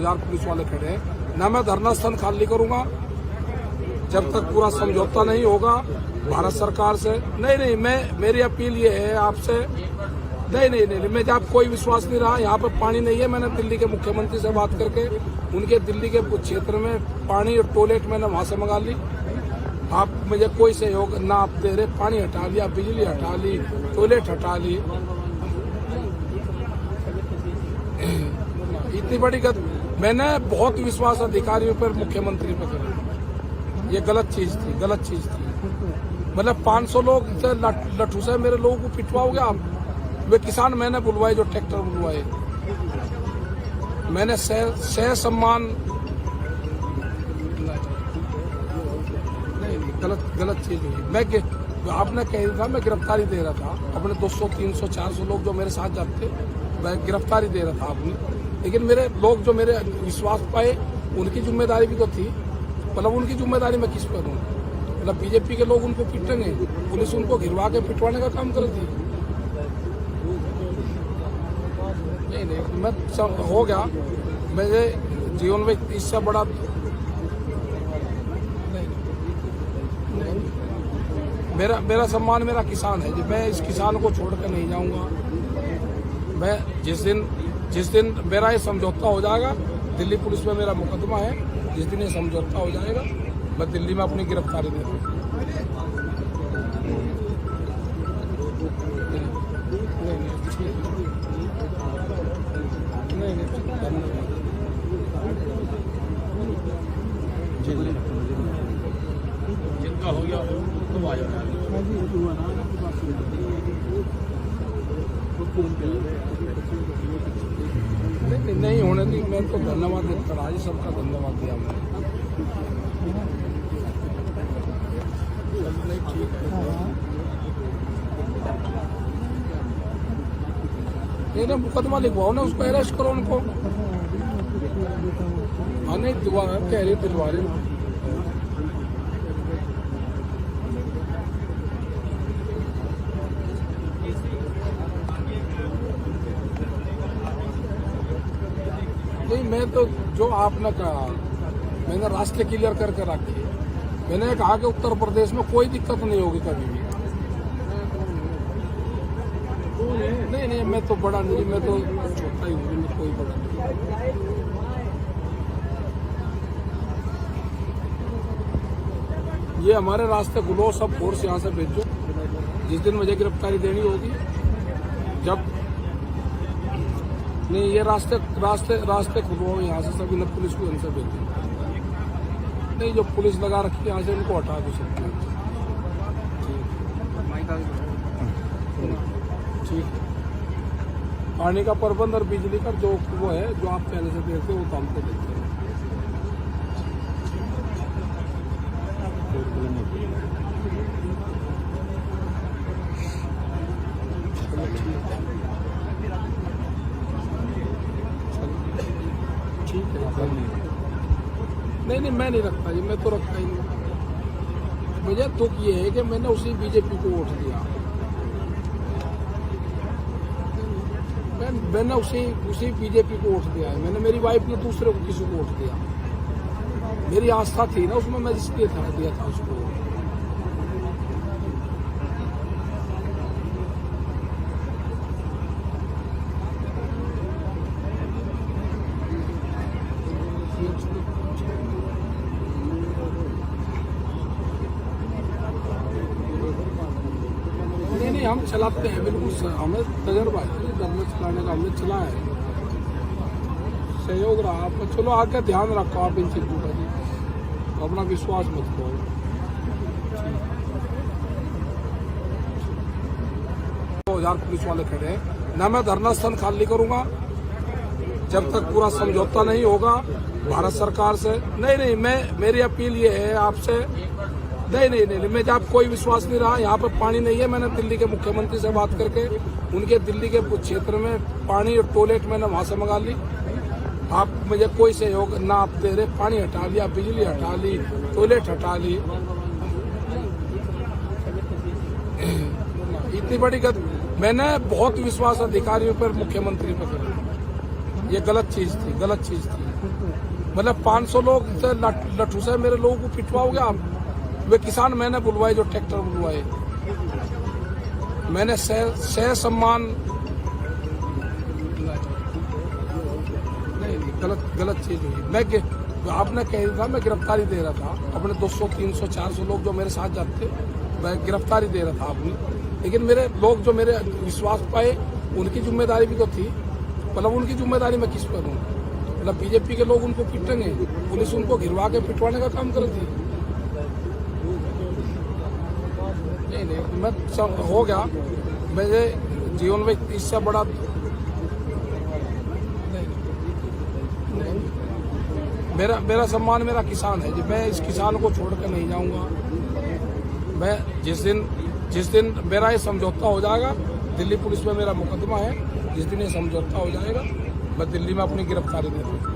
2000 police वाले खड़े हैं। ना मैं धरना स्थल खाली करूंगा जब तक पूरा समझौता नहीं होगा भारत सरकार से। नहीं, मेरी अपील ये है आपसे। नहीं, मैं जब कोई विश्वास नहीं रहा। यहाँ पर पानी नहीं है। मैंने दिल्ली के मुख्यमंत्री से बात करके उनके दिल्ली के क्षेत्र में पानी और टॉयलेट मैंने वहां से मंगा ली। आप मुझे कोई सहयोग ना आप दे रहे। पानी हटा लिया, बिजली हटा ली, टॉयलेट हटा ली। इतनी बड़ी मैंने बहुत विश्वास अधिकारियों पर, मुख्यमंत्री पर करा। ये गलत चीज थी। मतलब 500 लोग लठू से मेरे लोगों को पिटवाओगे आप। वे किसान मैंने बुलवाए, जो ट्रैक्टर बुलवाए, मैंने सह सम्मान। गलत चीज हुई। मैं आपने कही था मैं गिरफ्तारी दे रहा था अपने 200, 300, 400 लोग जो मेरे साथ जाते, मैं गिरफ्तारी दे रहा था आपने। लेकिन मेरे लोग जो मेरे विश्वास पाए, उनकी जिम्मेदारी भी तो थी। मतलब उनकी जिम्मेदारी मैं किस पर दूं? मतलब बीजेपी के लोग उनको पिटेंगे, पुलिस उनको घिरवा के पिटवाने का काम करती। नहीं, मैं हो गया। मेरे जीवन में इससे बड़ा मेरा सम्मान मेरा किसान है जी। मैं इस किसान को छोड़कर नहीं जाऊंगा। मैं जिस दिन मेरा ये समझौता हो जाएगा, दिल्ली पुलिस में मेरा मुकदमा है, जिस दिन ये समझौता हो जाएगा मैं दिल्ली में अपनी गिरफ्तारी दे दूंगा। जिनका हो गया तुम आ जाओ। नहीं होने दी। मैं तो धन्यवाद देता आज सबका धन्यवाद दिया मैंने। ठीक है, मुकदमा लिखवाओ ना, उसको अरेस्ट करो उनको। हाँ नहीं कह रही दिलवा रही। नहीं, मैं तो जो आपने कहा, मैंने रास्ते क्लियर करके रखे। मैंने कहा कि उत्तर प्रदेश में कोई दिक्कत नहीं होगी कभी भी। नहीं, मैं तो बड़ा नहीं, मैं तो छोटा ही हूँ, मैं कोई बड़ा नहीं। ये हमारे रास्ते खुलो, सब फोर्स यहाँ से भेजो। जिस दिन मुझे गिरफ्तारी देनी होगी, जब नहीं ये रास्ते खुलो यहाँ से, सभी ने पुलिस को इनसे भेजो। नहीं, जो पुलिस लगा रखी है यहाँ से इनको हटा दो सब। ठीक है। पानी का प्रबंध और बिजली का जो वो है, जो आप पहले से देते हो, वो तो हमको देते हैं। ठीक है। नहीं, मैं नहीं रखता जी, मैं तो रखता ही नहीं। मुझे दुख ये है कि मैंने उसी बीजेपी को वोट दिया। मैंने उसी बीजेपी को वोट दिया है। मैंने, मेरी वाइफ ने दूसरे को किसी को वोट दिया। मेरी आस्था थी ना उसमें, मैं इसलिए दिया था उसको। नहीं, हम चलाते हैं बिल्कुल। हमें तजर्बा है धर्म चलाने का, हमने चला है। सहयोग रहा आपका। चलो आगे ध्यान रखो आप इन चीजों का जी, अपना विश्वास मत खो। 2000 पुलिस वाले खड़े हैं। ना मैं धरना स्थल खाली करूंगा जब तक पूरा समझौता नहीं होगा भारत सरकार से। नहीं, मेरी अपील ये है आपसे। नहीं, मैं जब कोई विश्वास नहीं रहा। यहाँ पर पानी नहीं है। मैंने दिल्ली के मुख्यमंत्री से बात करके उनके दिल्ली के क्षेत्र में पानी और टॉयलेट मैंने वहां से मंगा ली। आप मुझे कोई सहयोग ना आप दे रहे। पानी हटा लिया, बिजली हटा ली, टॉयलेट हटा ली। इतनी बड़ी मैंने बहुत विश्वास अधिकारियों पर, मुख्यमंत्री पर करा। ये गलत चीज थी। मतलब 500 लोग से लट्ठू से मेरे लोगों को पिटवाओगे आप। वे किसान मैंने बुलवाए, जो ट्रैक्टर बुलवाए, मैंने सह सम्मान नहीं, गलत चीज हुई। मैं आपने कही था मैं गिरफ्तारी दे रहा था अपने 200, 300, 400 लोग जो मेरे साथ जाते, मैं गिरफ्तारी दे रहा था आपने, लेकिन मेरे लोग जो मेरे विश्वास पाए उनकी जिम्मेदारी भी तो थी। मतलब उनकी जिम्मेदारी मैं किस पर दूं? मतलब बीजेपी के लोग उनको पिटेंगे, पुलिस उनको घिरवा के पिटवाने का काम करती। नहीं, मैं हो गया मेरे जीवन में इससे बड़ा मेरा सम्मान मेरा किसान है जी। मैं इस किसान को छोड़कर नहीं जाऊंगा। मैं जिस दिन मेरा ये समझौता हो जाएगा, दिल्ली पुलिस में मेरा मुकदमा है, जिस दिन ये समझौता हो जाएगा मैं दिल्ली में अपनी गिरफ्तारी दे दूंगा।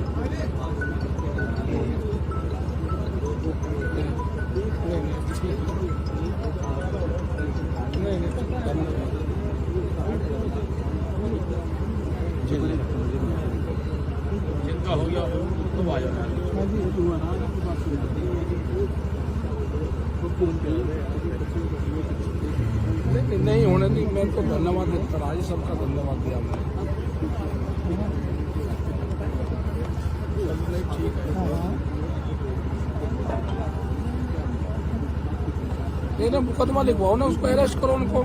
जिनका हो गया तो आ जाना। नहीं होने दी, मैं तो धन्यवाद देता रहा जी, सबका धन्यवाद दिया मैंने। ठीक है, नहीं मुकदमा लिखवाओ ना, उसको अरेस्ट करो उनको।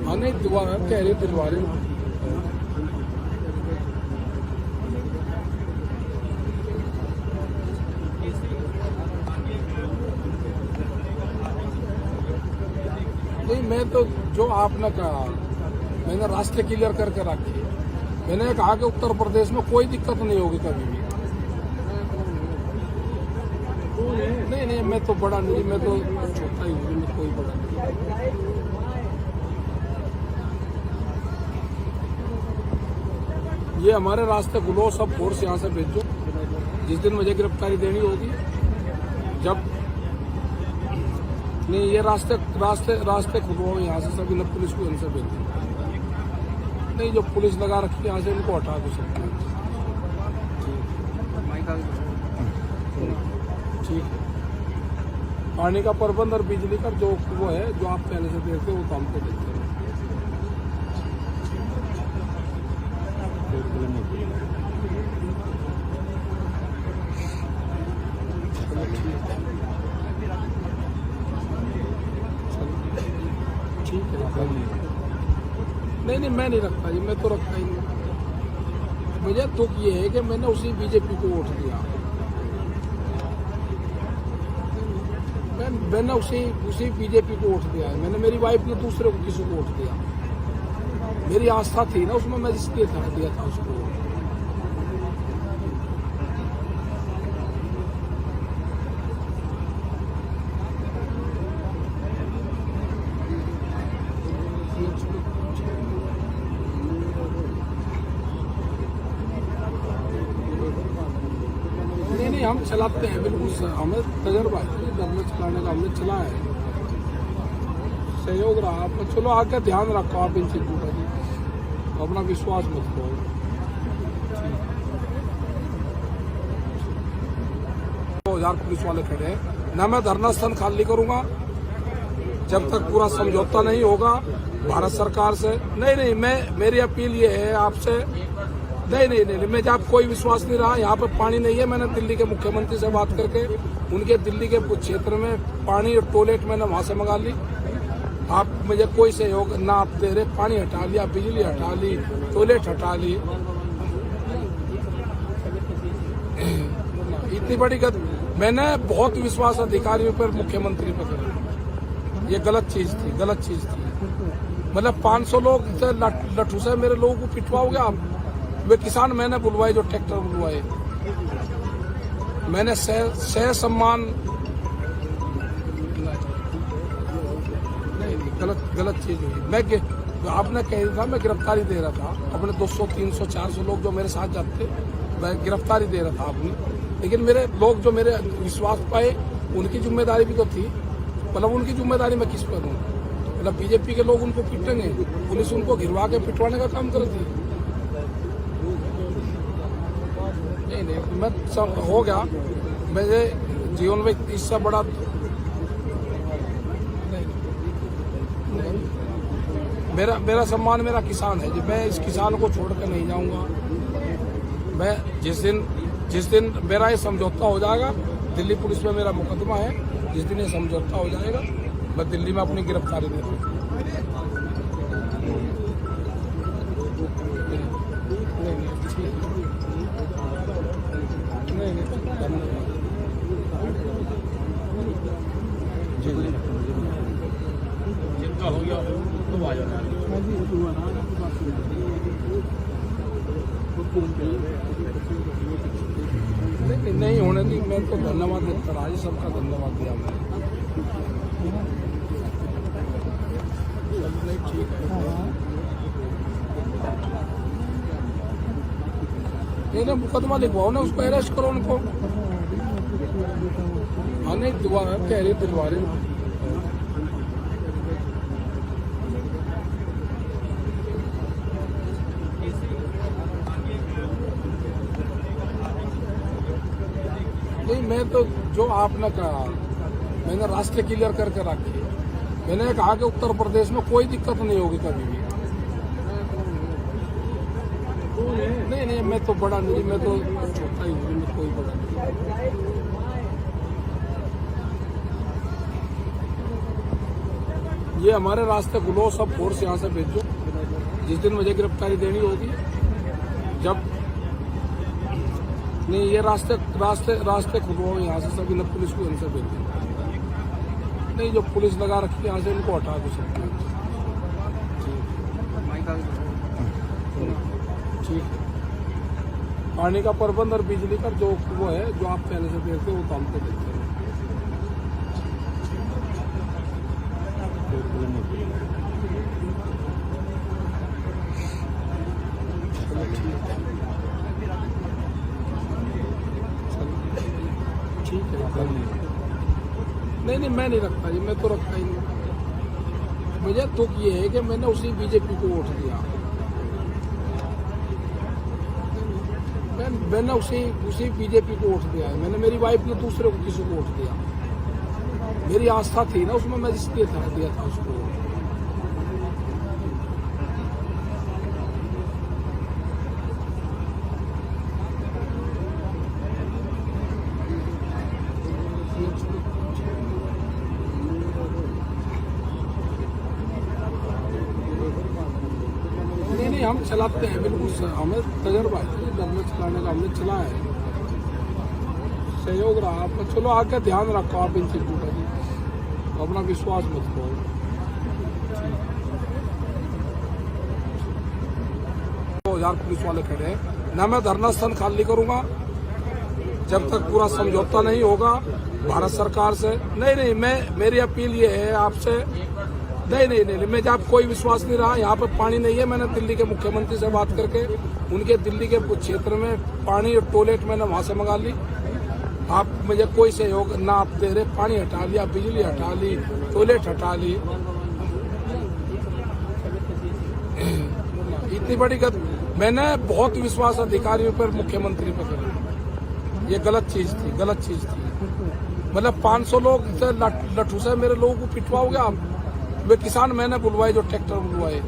हाँ नहीं कह रहे दिलवा रहे। नहीं, मैं तो जो आपने कहा, मैंने रास्ते क्लियर करके रखे। मैंने कहा कि उत्तर प्रदेश में कोई दिक्कत नहीं होगी कभी भी। नहीं, मैं तो बड़ा नहीं, मैं तो छोटा ही हूँ, मैं कोई बड़ा नहीं। ये हमारे रास्ते खुलो, सब फोर्स यहाँ से भेजो। जिस दिन मुझे गिरफ्तारी देनी होगी, जब नहीं ये रास्ते खुलो यहाँ से, सभी ने पुलिस को इनसे भेज दो। नहीं, जो पुलिस लगा रखी है यहाँ से इनको हटा दो सब। ठीक है, पानी का प्रबंध और बिजली का जो वो है, जो आप पहले से देते हो वो काम को देते हैं। ठीक है, नहीं मैं नहीं रखता जी, मैं तो रखता ही नहीं। मुझे दुख ये है कि मैंने उसी बीजेपी को वोट दिया। मैंने उसी बीजेपी को वोट दिया है। मैंने, मेरी वाइफ ने दूसरे को किसी को वोट दिया। मेरी आस्था थी ना उसमें, मैं इसलिए दिया था उसको। नहीं, हम चलाते हैं बिल्कुल, हमें तजर्बा है बिजनेस चलाने का, हमने चला है, सहयोग रहा। पर चलो आगे ध्यान रखो आप इन चीजों का जी, अपना विश्वास मत करो। 2000 पुलिस वाले खड़े हैं ना, मैं धरना स्थल खाली करूंगा जब तक पूरा समझौता नहीं होगा भारत सरकार से। नहीं, मेरी अपील ये है आपसे। नहीं, मैं जब कोई विश्वास नहीं रहा। यहाँ पर पानी नहीं है, मैंने दिल्ली के मुख्यमंत्री से बात करके उनके दिल्ली के क्षेत्र में पानी और टॉयलेट मैंने वहां से मंगा ली। आप मुझे कोई सहयोग ना आप दे रहे, पानी हटा लिया, बिजली हटा ली, टॉयलेट हटा ली, इतनी बड़ी मैंने बहुत विश्वास अधिकारियों पर, मुख्यमंत्री पर करा। ये गलत चीज थी। मतलब 500 लोग से लट्ठू से मेरे लोगों को पिटवाओगे आप। वे किसान मैंने बुलवाए, जो ट्रैक्टर बुलवाए, मैंने सह सम्मान नहीं, गलत चीज हुई। मैं आपने कही था मैं गिरफ्तारी दे रहा था अपने 200, 300, 400 लोग जो मेरे साथ जाते, मैं गिरफ्तारी दे रहा था आपने, लेकिन मेरे लोग जो मेरे विश्वास पाए उनकी जिम्मेदारी भी तो थी। मतलब उनकी जिम्मेदारी मैं किस पर दूं? मतलब बीजेपी के लोग उनको पिटेंगे, पुलिस उनको घिरवा के पिटवाने का काम करती। नहीं मैं हो गया मेरे जीवन में इससे बड़ा मेरा सम्मान मेरा किसान है जी। मैं इस किसान को छोड़कर नहीं जाऊंगा। मैं जिस दिन मेरा ये समझौता हो जाएगा, दिल्ली पुलिस में मेरा मुकदमा है, जिस दिन ये समझौता हो जाएगा मैं दिल्ली में अपनी गिरफ्तारी दे दूंगा। जिनका हो गया तो आ जाना। नहीं होने दी। मैं तो धन्यवाद देता रहा जी, सबका धन्यवाद दिया मैंने। नहीं ठीक है, नहीं मुकदमा लिखवाओ ना, उसको अरेस्ट करो उनको। हाँ नहीं दुआ कह रही दिलवा रही। नहीं मैं तो जो आपने कहा मैंने रास्ते क्लियर करके रखे। मैंने कहा कि उत्तर प्रदेश में कोई दिक्कत नहीं होगी कभी भी। नहीं मैं तो बड़ा नहीं, मैं तो छोटा ही हूँ, मैं कोई बड़ा नहीं। ये हमारे रास्ते खुलो, सब फोर्स यहाँ से भेजो। जिस दिन मुझे गिरफ्तारी देनी होगी, जब नहीं ये रास्ते खुलवाओ यहाँ से, सभी ने पुलिस को इनसे भेज दिया। नहीं जो पुलिस लगा रखी है यहाँ से इनको हटा दो सकते। ठीक है, पानी का प्रबंध और बिजली का जो वो है, जो आप पहले से देते हो वो तो हमको देते हैं। ठीक है, नहीं मैं नहीं रखता जी, मैं तो रखता ही नहीं। मुझे दुख ये है कि मैंने उसी बीजेपी को वोट दिया। मैंने उसी बीजेपी को वोट दिया है। मैंने, मेरी वाइफ ने दूसरे को किसी को वोट दिया। मेरी आस्था थी ना उसमें, मैं इसलिए दिया था उसको। नहीं हम चलाते हैं, बिल्कुल हमें तजर्बा है गवर्नमेंट चलाने का, हमने चला है, सहयोग रहा। आप चलो आके ध्यान रखो आप इन चीजों का जी, अपना विश्वास मत करो। 2000 पुलिस वाले खड़े हैं ना, मैं धरना स्थल खाली करूंगा जब तक पूरा समझौता नहीं होगा भारत सरकार से। नहीं मेरी अपील ये है आपसे। नहीं मैं जब कोई विश्वास नहीं रहा। यहाँ पर पानी नहीं है। मैंने दिल्ली के मुख्यमंत्री से बात करके उनके दिल्ली के क्षेत्र में पानी और टॉयलेट मैंने वहां से मंगा ली। आप मुझे कोई सहयोग ना आप दे रहे, पानी हटा लिया, बिजली हटा ली, टॉयलेट हटा ली। इतनी बड़ी मैंने बहुत विश्वास अधिकारियों पर, मुख्यमंत्री पर करा। ये गलत चीज थी। मतलब 500 लोग लट्ठू से मेरे लोगों को पिटवाओगे आप। वे किसान मैंने बुलवाए, जो ट्रैक्टर बुलवाए,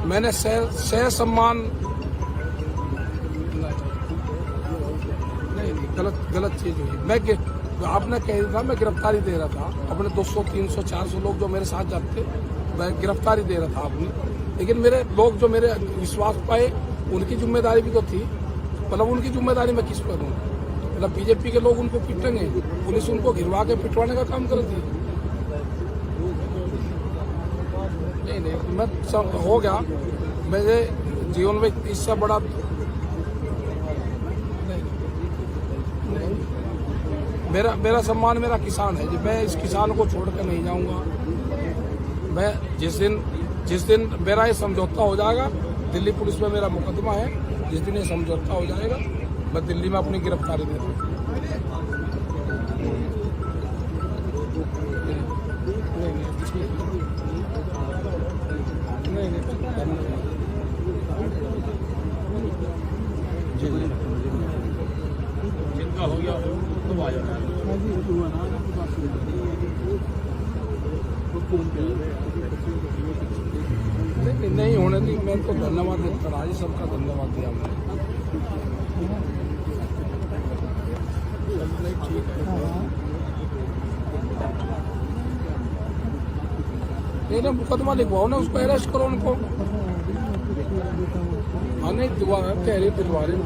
मैंने सह सम्मान। नहीं गलत चीज हुई। मैं आपने कह था मैं गिरफ्तारी दे रहा था अपने 200, 300, 400 लोग जो मेरे साथ जाते, मैं गिरफ्तारी दे रहा था आपने। लेकिन मेरे लोग जो मेरे विश्वास पाए, उनकी जिम्मेदारी भी तो थी। मतलब उनकी जिम्मेदारी मैं किस पर दूं? मतलब बीजेपी के लोग उनको पिटेंगे, पुलिस उनको घिरवा के पिटवाने का काम करती है। नहीं मैं हो गया मेरे जीवन में इससे बड़ा। मेरा सम्मान मेरा किसान है जी। मैं इस किसान को छोड़कर नहीं जाऊंगा। मैं जिस दिन मेरा ये समझौता हो जाएगा, दिल्ली पुलिस में मेरा मुकदमा है, जिस दिन ये समझौता हो जाएगा मैं दिल्ली में अपनी गिरफ्तारी दे दूंगा। नहीं जी जिनका हो गया तो आ जाना। नहीं होने दी, मैं तो धन्यवाद देता रहा जी, सबका धन्यवाद दिया मैंने। ठीक है, नहीं नहीं मुकदमा लिखवाओ ना, उसको अरेस्ट करो उनको। हाँ नहीं कह रही दिलवा रही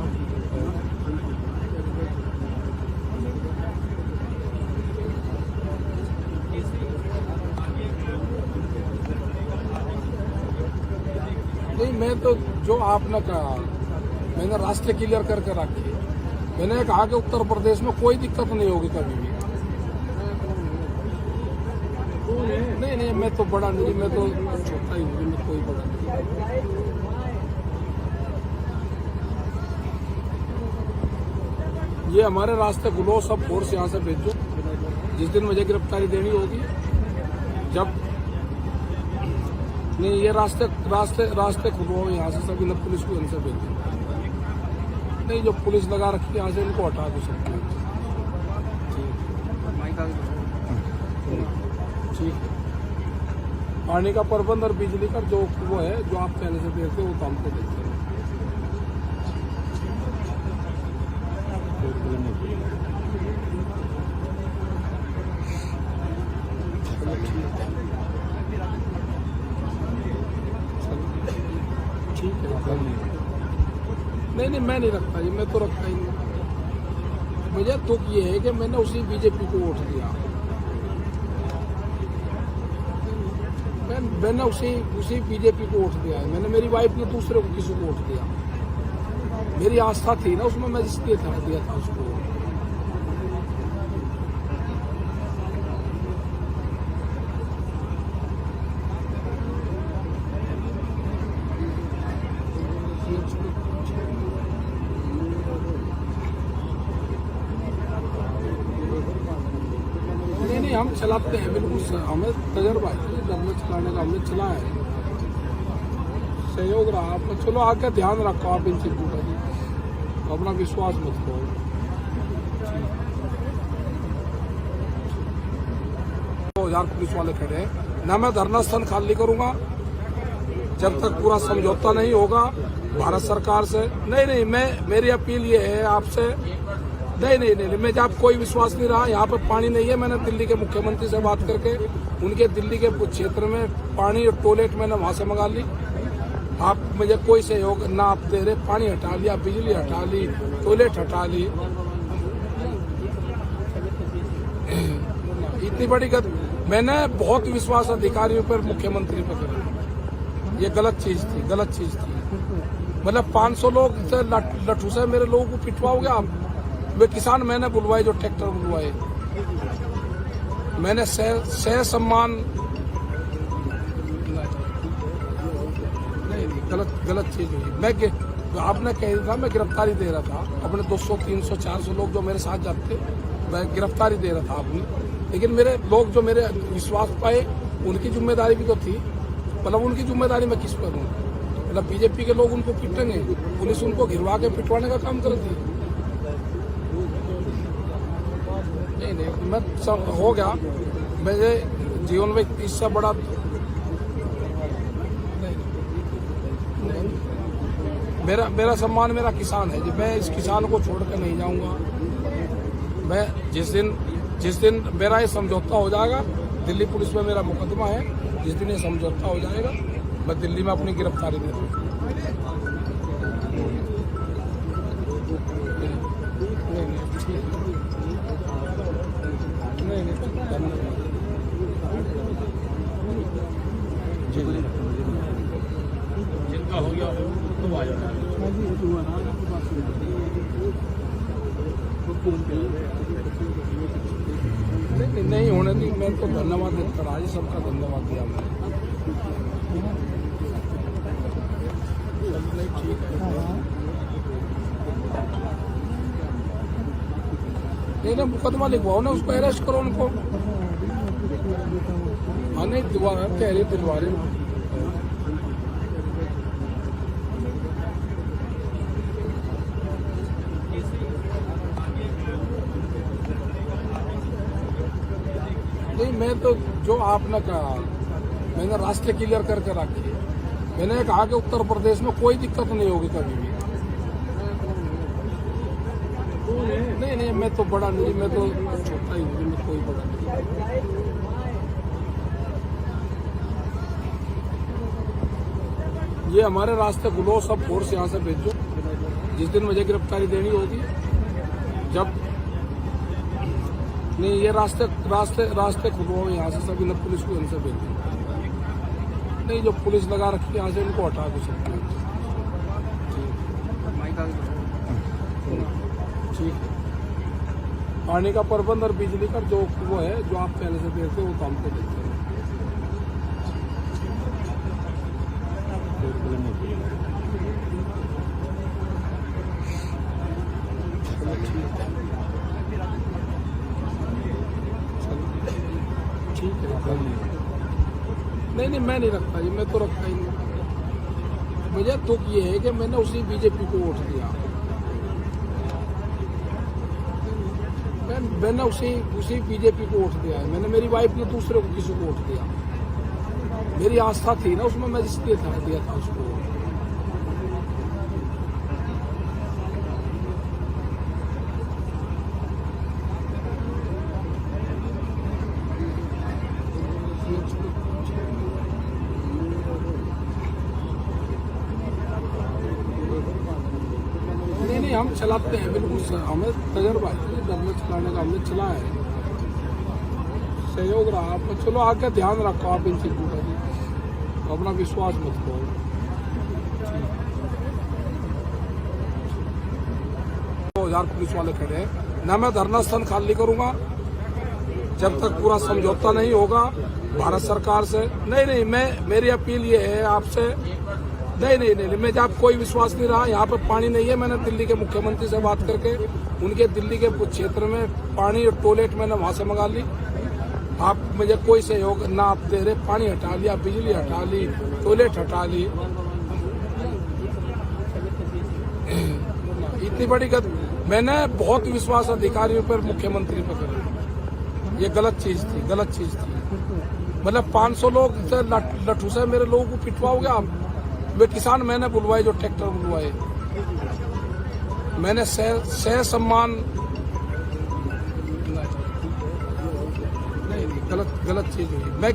नहीं, मैं तो जो आपने कहा, मैंने रास्ते क्लियर करके रखे। मैंने कहा कि उत्तर प्रदेश में कोई दिक्कत नहीं होगी कभी भी। नहीं नहीं, मैं तो बड़ा नहीं, मैं तो छोटा ही हूँ, मैं कोई बड़ा नहीं। ये हमारे रास्ते खुलो, सब फोर्स यहाँ से भेजो। जिस दिन मुझे गिरफ्तारी देनी होगी, जब नहीं ये रास्ते खुलो यहाँ से, सभी पुलिस को इनसे भेजो। नहीं जो पुलिस लगा रखी है यहाँ से, इनको हटा दो सब। ठीक है, पानी का प्रबंध और बिजली का जो वो है, जो आप पहले से देते हो, वो काम को देते हैं। ठीक है, नहीं मैं नहीं रखता जी, मैं तो रखता ही नहीं। मुझे दुख ये है कि मैंने उसी बीजेपी को वोट दिया। मैंने उसी बीजेपी को वोट दिया है। मैंने, मेरी वाइफ ने दूसरे को किसी को वोट दिया। मेरी आस्था थी ना उसमें, मैं इसलिए दिया था उसको। नहीं हम चलाते हैं, बिल्कुल हमें तजर्बा है जब चलाने का, हमने चला है, सहयोग रहा आपका। चलो आके ध्यान रखो आप इन चीजों का जी, अपना विश्वास मत करो। तो 2000 पुलिस वाले खड़े हैं ना, मैं धरना स्थल खाली करूंगा जब तक पूरा समझौता नहीं होगा भारत सरकार से। नहीं मेरी अपील ये है आपसे, नहीं मैं जब कोई विश्वास नहीं रहा। यहाँ पर पानी नहीं है, मैंने दिल्ली के मुख्यमंत्री से बात करके उनके दिल्ली के क्षेत्र में पानी और टॉयलेट मैंने वहां से मंगा ली। आप मुझे कोई सहयोग ना आप दे रहे, पानी हटा लिया, बिजली हटा ली, टॉयलेट हटा ली। इतनी बड़ी मैंने बहुत विश्वास अधिकारियों पर, मुख्यमंत्री पर करा। ये गलत चीज थी। मतलब 500 लोग से लठू से मेरे लोगों को पिटवाओगे आप। वे किसान मैंने बुलवाए, जो ट्रैक्टर बुलवाए, मैंने सह सम्मान। नहीं गलत चीज हुई। मैं आपने कह था मैं गिरफ्तारी दे रहा था अपने 200, 300, 400 लोग जो मेरे साथ जाते, मैं गिरफ्तारी दे रहा था आपने। लेकिन मेरे लोग जो मेरे विश्वास पाए, उनकी जिम्मेदारी भी तो थी। मतलब उनकी जिम्मेदारी मैं किस पर हूँ? मतलब बीजेपी के लोग उनको पिटेंगे, पुलिस उनको घिरवा के पिटवाने का काम करती है। नहीं मैं हो गया, मेरे जीवन में इससे बड़ा मेरा सम्मान मेरा किसान है जी। मैं इस किसान को छोड़ कर नहीं जाऊंगा। मैं जिस दिन मेरा ये समझौता हो जाएगा, दिल्ली पुलिस में मेरा मुकदमा है, जिस दिन ये समझौता हो जाएगा, मैं दिल्ली में अपनी गिरफ्तारी दे दूंगा। जिनका हो गया तो आ जाना। नहीं होने दी, मैं तो धन्यवाद देता रहा जी, सबका धन्यवाद दिया मैंने। ठीक है, नहीं मुकदमा लिखवाओ ना, उसको अरेस्ट करो उनको। हाँ नहीं कह रही दिलवा रही। मैं तो जो आपने कहा, मैंने रास्ते क्लियर करके रखे। मैंने कहा कि उत्तर प्रदेश में कोई दिक्कत नहीं होगी कभी भी। नहीं, मैं तो बड़ा नहीं, मैं तो छोटा ही हूँ, मैं कोई बड़ा नहीं। ये हमारे रास्ते खुलो, सब फोर्स यहाँ से भेजो। जिस दिन मुझे गिरफ्तारी देनी होगी, जब नहीं ये रास्ते खुलो यहाँ से, सभी ने पुलिस को इनसे भेजो। नहीं, जो पुलिस लगा रखी है यहाँ से, इनको हटा दो सब। ठीक है। पानी का प्रबंध और बिजली का जो वो है, जो आप पहले से देते हो, वो काम पे देते हैं। ठीक है। नहीं, मैं नहीं रखता जी, मैं तो रखता ही नहीं। मुझे दुख ये है कि मैंने उसी बीजेपी को वोट दिया। मैंने उसी बीजेपी को वोट दिया है। मैंने, मेरी वाइफ ने दूसरे को किसी को वोट दिया। मेरी आस्था थी ना उसमें, मैं इसलिए दिया था उसको। नहीं, हम चलाते हैं बिल्कुल। हमें तजर्बा है डरने चलाने का, हमने चला है। सहयोग रहा आप। चलो आगे ध्यान रखो आप इन चीजों का, अपना विश्वास मत करो। तो 2000 पुलिस वाले खड़े हैं ना। मैं धरना स्थल खाली करूंगा जब तक पूरा समझौता नहीं होगा भारत सरकार से। नहीं, मेरी अपील ये है आपसे। नहीं, मैं जब कोई विश्वास नहीं रहा। यहाँ पर पानी नहीं है। मैंने दिल्ली के मुख्यमंत्री से बात करके उनके दिल्ली के क्षेत्र में पानी और टॉयलेट मैंने वहां से मंगा ली। आप मुझे कोई सहयोग ना आप दे रहे। पानी हटा लिया, बिजली हटा ली, टॉयलेट हटा ली। इतनी बड़ी मैंने बहुत विश्वास अधिकारियों पर, मुख्यमंत्री पर करा। ये गलत चीज थी। मतलब 500 लोग लठू से मेरे लोगों को पिटवाओगे आप। वे किसान मैंने बुलवाए, जो ट्रैक्टर बुलवाए, मैंने सह सम्मान। नहीं, गलत चीज हुई। मैं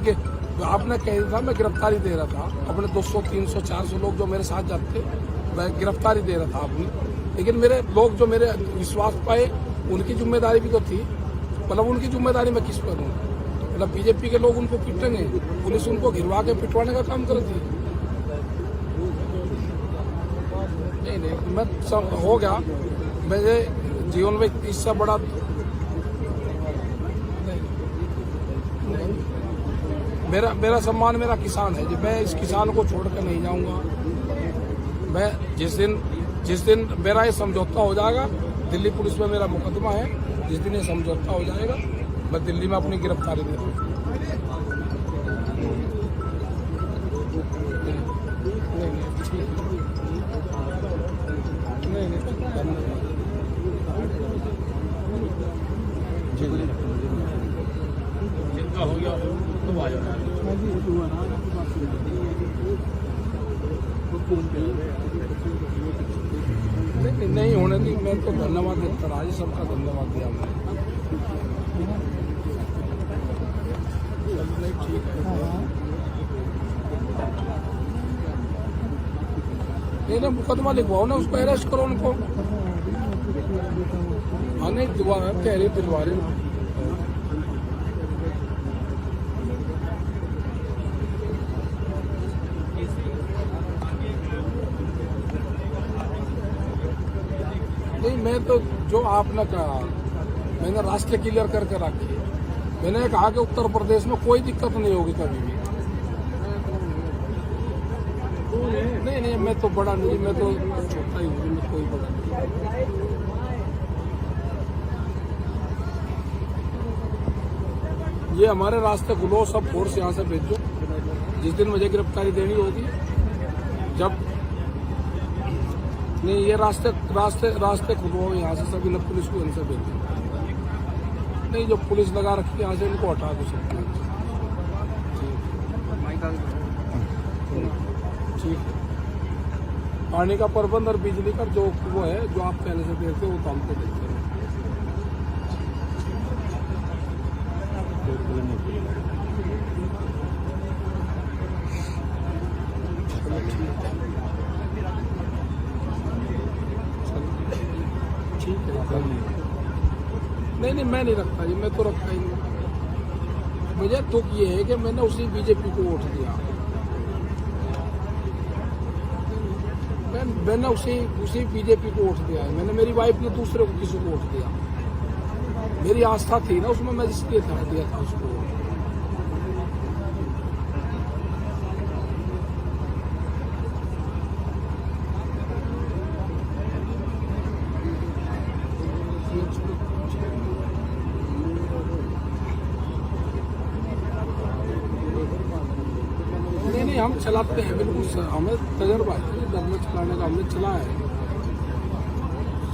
आपने कह था मैं गिरफ्तारी दे रहा था अपने 200, 300, 400 लोग जो मेरे साथ जाते, मैं गिरफ्तारी दे रहा था आपने। लेकिन मेरे लोग जो मेरे विश्वास पाए, उनकी जिम्मेदारी भी तो थी। मतलब उनकी जिम्मेदारी मैं किस पर हूँ? मतलब बीजेपी के लोग उनको पिटेंगे, पुलिस उनको घिरवा के पिटवाने का काम करती है। नहीं, मैं हो गया। मेरे जीवन में इससे बड़ा मेरा सम्मान मेरा किसान है जी। मैं इस किसान को छोड़कर नहीं जाऊंगा। मैं जिस दिन मेरा ये समझौता हो जाएगा, दिल्ली पुलिस में मेरा मुकदमा है, जिस दिन ये समझौता हो जाएगा, मैं दिल्ली में अपनी गिरफ्तारी दे दूंगा। जिनका हो गया तो आ जाना। नहीं होने दी। मैं तो धन्यवाद देता रहा जी, सबका धन्यवाद दिया मैंने। ठीक है। नहीं, मुकदमा लिखवाओ ना, उसको अरेस्ट करो उनको। हाँ, नहीं कह रही दिलवा रही। नहीं, मैं तो जो आपने कहा, मैंने रास्ते क्लियर करके रखे। मैंने कहा कि उत्तर प्रदेश में कोई दिक्कत नहीं होगी कभी भी। नहीं, मैं तो बड़ा नहीं, मैं तो छोटा ही हूँ, मैं कोई बड़ा नहीं। ये हमारे रास्ते खुलो, सब फोर्स यहाँ से भेजो। जिस दिन मुझे गिरफ्तारी देनी होगी, जब नहीं ये रास्ते खुलो यहाँ से, सभी ने पुलिस को इनसे भेजो। नहीं, जो पुलिस लगा रखी है यहाँ से इनको हटा दो सकते हैं। ठीक है। पानी का प्रबंध और बिजली का जो वो है, जो आप पहले से देते हो वो काम पे देते हैं। ठीक है। नहीं, मैं नहीं रखता जी, मैं तो रखता ही नहीं। मुझे दुख ये है कि मैंने उसी बीजेपी को वोट दिया। मैंने उसी बीजेपी को वोट दिया है। मैंने, मेरी वाइफ ने दूसरे को किसी को वोट दिया। मेरी आस्था थी ना उसमें, मैं इसलिए दिया था उसको। नहीं, हम चलाते हैं बिल्कुल। हमें तजर्बा है धर्म चलाने का, हमने चला है।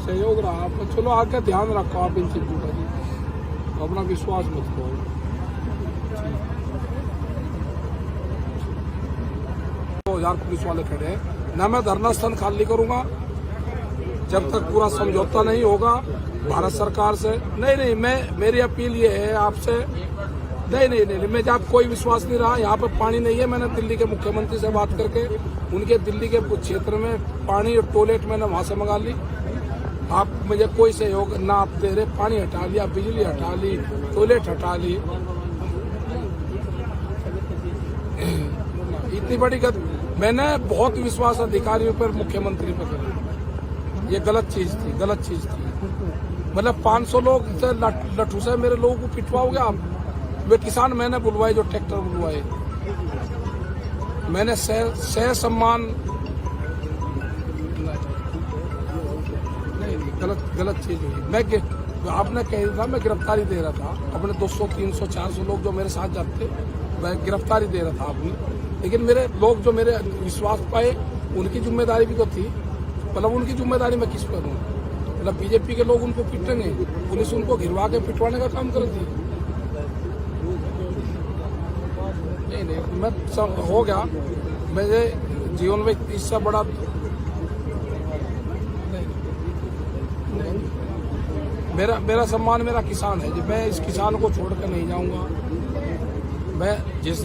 सहयोग रहा आपका। चलो आगे ध्यान रखो आप इन चीजों का जी, अपना विश्वास मत खो। तो 2000 पुलिस वाले खड़े हैं ना। मैं धरना स्थल खाली करूंगा जब तक पूरा समझौता नहीं होगा भारत सरकार से। नहीं, मेरी अपील ये है आपसे। नहीं, मैं जब कोई विश्वास नहीं रहा। यहाँ पर पानी नहीं है। मैंने दिल्ली के मुख्यमंत्री से बात करके उनके दिल्ली के क्षेत्र में पानी और टॉयलेट मैंने वहां से मंगा ली। आप मुझे कोई सहयोग ना आप दे रहे। पानी हटा लिया, बिजली हटा ली, टॉयलेट हटा ली। इतनी बड़ी मैंने बहुत विश्वास अधिकारियों पर, मुख्यमंत्री पर करा। ये गलत चीज थी। मतलब 500 लोग लट्ठू से मेरे लोगों को पिटवाओगे आप। वे किसान मैंने बुलवाए, जो ट्रैक्टर बुलवाए। मैंने सह सम्मान। नहीं, गलत चीज हुई। मैं आपने कही था मैं गिरफ्तारी दे रहा था अपने 200, 300, 400 लोग जो मेरे साथ जाते, मैं गिरफ्तारी दे रहा था आपने। लेकिन मेरे लोग जो मेरे विश्वास पाए, उनकी जिम्मेदारी भी तो थी। मतलब उनकी जिम्मेदारी मैं किस पर दूं? मतलब बीजेपी के लोग उनको पिटेंगे, पुलिस उनको घिरवा के पिटवाने का काम करती है। नहीं, मैं हो गया। मेरे जीवन में इससे बड़ा मेरा सम्मान मेरा किसान है जी। मैं इस किसान को छोड़कर नहीं जाऊंगा। मैं जिस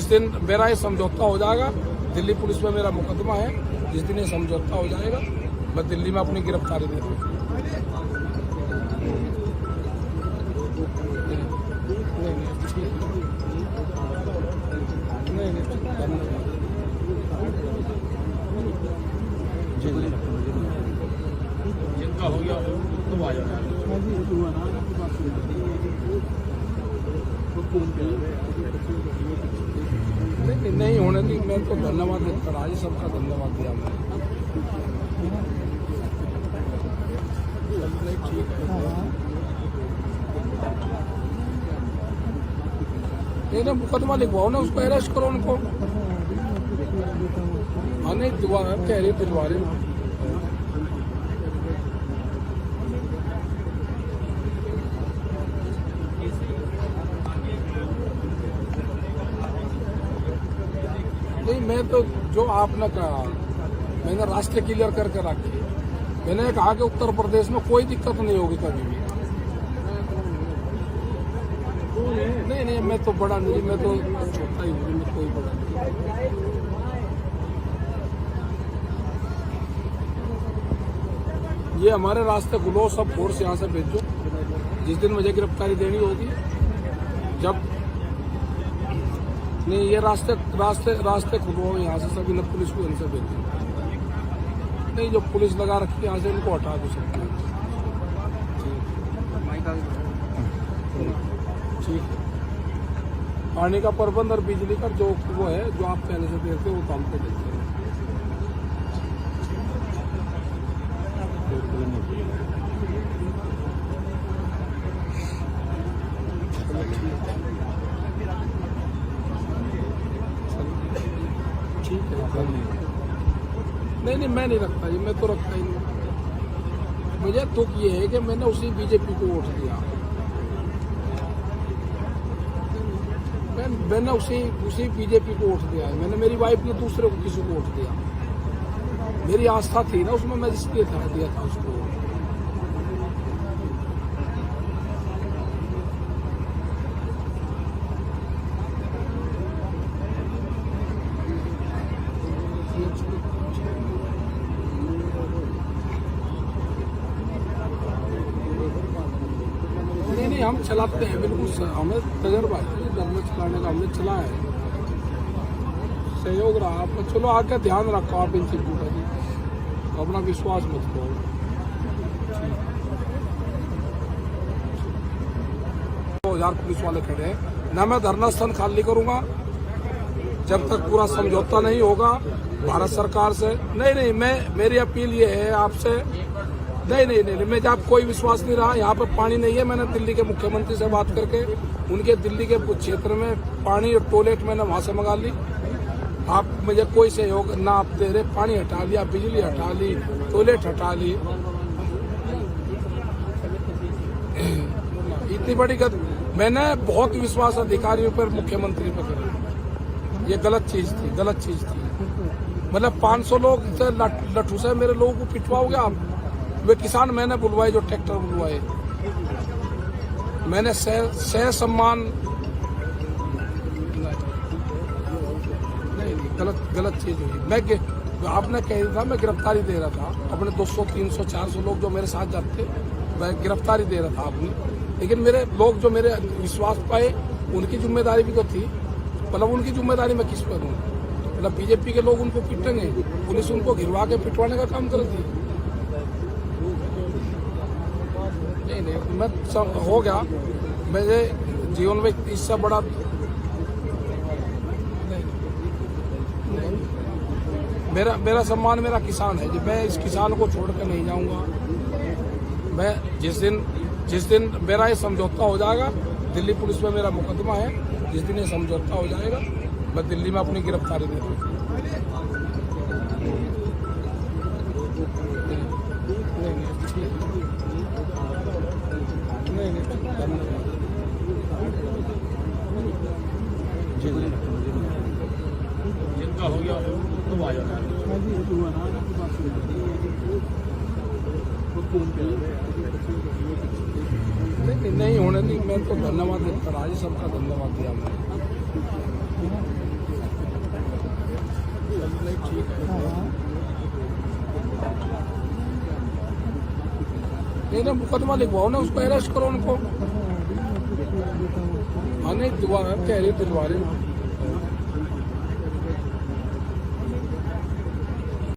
दिन मेरा ये समझौता हो जाएगा, दिल्ली पुलिस में मेरा मुकदमा है, जिस दिन ये समझौता हो जाएगा मैं दिल्ली में अपनी गिरफ्तारी दे दूंगा। जिनका हो गया तो आ जाना। नहीं होने दी। मैं तो धन्यवाद देता रहा जी, सबका धन्यवाद दिया मैं। ठीक है। मुकदमा लिखवाओ ना, उसको अरेस्ट करो उनको। हाँ, नहीं कह रही दिलवा रहे। नहीं, मैं तो जो आपने कहा, मैंने रास्ते क्लियर करके रखे। मैंने कहा कि उत्तर प्रदेश में कोई दिक्कत नहीं होगी कभी भी। नहीं, मैं तो बड़ा नहीं, मैं तो छोटा ही हूँ, मैं कोई बड़ा नहीं। ये हमारे रास्ते खुलो, सब फोर्स यहाँ से भेजो। जिस दिन मुझे गिरफ्तारी देनी होगी, जब नहीं ये रास्ते खुलो यहाँ से, सभी ने पुलिस को इनसे भेजो। नहीं, जो पुलिस लगा रखी है यहाँ से इनको हटा दो सकते हैं। ठीक है। पानी का प्रबंध और बिजली का जो वो है, जो आप पहले से देते हो वो काम पे देते हैं। ठीक है। नहीं, मैं नहीं रखता जी, मैं तो रखता ही नहीं। मुझे दुख ये है कि मैंने उसी बीजेपी को वोट दिया। मैंने उसी बीजेपी को वोट दिया है। मैंने, मेरी वाइफ ने दूसरे को किसी को वोट दिया। मेरी आस्था थी ना उसमें, मैं इसलिए दिया था उसको। नहीं, हम चलाते हैं बिल्कुल, हमें तजर्बा है धर्म चलाने का, हमने चला है, सहयोग रहा। आप चलो आगे ध्यान रखो आप इन चीजों का, अपना विश्वास मत करो। तो 2000 पुलिस वाले खड़े हैं ना, मैं धरना स्थल खाली करूंगा जब तक पूरा समझौता नहीं होगा भारत सरकार से। नहीं, मेरी अपील ये है आपसे, नहीं, मैं जब कोई विश्वास नहीं रहा। यहाँ पर पानी नहीं है। मैंने दिल्ली के मुख्यमंत्री से बात करके उनके दिल्ली के क्षेत्र में पानी और टॉयलेट मैंने वहां से मंगा ली। आप मुझे कोई सहयोग ना आप दे रहे, पानी हटा लिया, बिजली हटा ली, टॉयलेट हटा ली, इतनी बड़ी मैंने बहुत विश्वास अधिकारियों पर, मुख्यमंत्री पर करा। ये गलत चीज थी। मतलब 500 लोग से लठू से मेरे लोगों को पिटवाओगे आप। वे किसान मैंने बुलवाए, जो ट्रैक्टर बुलवाए, मैंने सह सम्मान, नहीं, गलत चीज हुई। मैं आपने कह रहा था मैं गिरफ्तारी दे रहा था अपने 200, 300, 400 लोग जो मेरे साथ जाते, मैं गिरफ्तारी दे रहा था आपने। लेकिन मेरे लोग जो मेरे विश्वास पाए, उनकी जिम्मेदारी भी तो थी। मतलब उनकी जिम्मेदारी मैं किस पर दूं? मतलब बीजेपी के लोग उनको पिटेंगे, पुलिस उनको घिरवा के पिटवाने का काम करती है। नहीं, मैं हो गया मेरे जीवन में इससे बड़ा। मेरा सम्मान मेरा किसान है जी। मैं इस किसान को छोड़ कर नहीं जाऊंगा। मैं जिस दिन मेरा ये समझौता हो जाएगा, दिल्ली पुलिस में मेरा मुकदमा है, जिस दिन ये समझौता हो जाएगा मैं दिल्ली में अपनी गिरफ्तारी दे दूंगा। जिनका हो गया तुम आ जाना। नहीं होने नहीं, मैं तो धन्यवाद देता रहा जी, सबका धन्यवाद दिया मैंने। ठीक है, नहीं मुकदमा लिखवाओ ना, उसको अरेस्ट करो उनको। हाँ नहीं, कह रहे दिलवा रहे।